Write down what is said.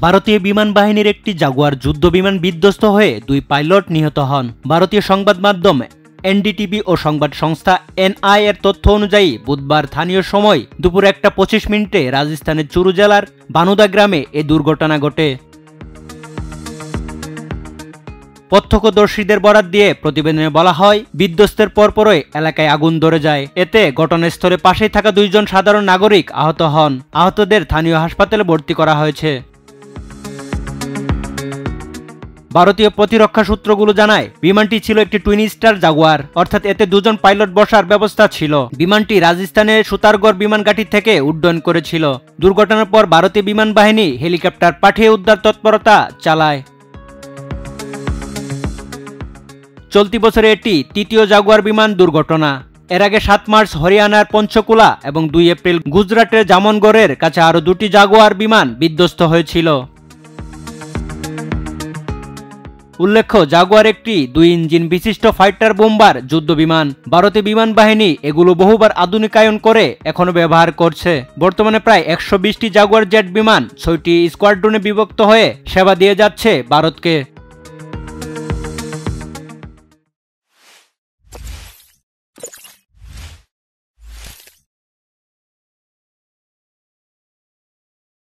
ভারতীয় বিমান বাহিনীর একটি জাগুয়ার যুদ্ধ বিমান বিধ্বস্ত হয়ে 2 পাইলট নিহত হন। ভারতীয় সংবাদ মাধ্যম এনডিটিভি ও সংবাদ সংস্থা এনআই এর তথ্য অনুযায়ী বুধবার স্থানীয় সময় দুপুর 1:25 রাজস্থানের চুরু জেলার বানুদা গ্রামে এ দুর্ঘটনা ঘটে। প্রত্যক্ষদর্শীদের বরাত দিয়ে প্রতিবেদনে বলা হয়, বিধ্বস্তের পরপরই এলাকায় আগুন ধরে যায়। এতে ঘটনাস্থলে পাশেই থাকা 2 জন সাধারণ নাগরিক আহত হন। আহতদের স্থানীয় হাসপাতালে ভর্তি করা হয়েছে। ভারতীয় প্রতিরক্ষা সূত্রগুলো জানায়, বিমানটি ছিল একটি টুইন স্টার জাগুয়ার, অর্থাৎ এতে 2 জন পাইলট বসার ব্যবস্থা ছিল। বিমানটি রাজস্থানের সুতারগড় বিমান ঘাঁটি থেকে উড্ডয়ন করেছিল। দুর্ঘটনার পর ভারতীয় বিমান বাহিনী হেলিকপ্টার পাঠিয়ে উদ্ধার তৎপরতা চালায়। চলতি বছরে এটি 3য় জাগুয়ার বিমান দুর্ঘটনা। এর আগে 7 মার্চ হরিয়ানার পঞ্চকুলা এবং 2 এপ্রিল গুজরাটের জামনগড়ের কাছে আরও 2টি জাগুয়ার বিমান বিধ্বস্ত হয়েছিল। উল্লেখ্য, জাগুয়ার একটি 2 ইঞ্জিন বিশিষ্ট ফাইটার বোম্বার যুদ্ধ বিমান। ভারতীয় বিমান বাহিনী এগুলো বহুবার আধুনিকায়ন করে এখনো ব্যবহার করছে। বর্তমানে প্রায় 120টি জাগুয়ার জেট বিমান 6টি স্কোয়াড্রনে বিভক্ত হয়ে সেবা দিয়ে যাচ্ছে ভারতকে।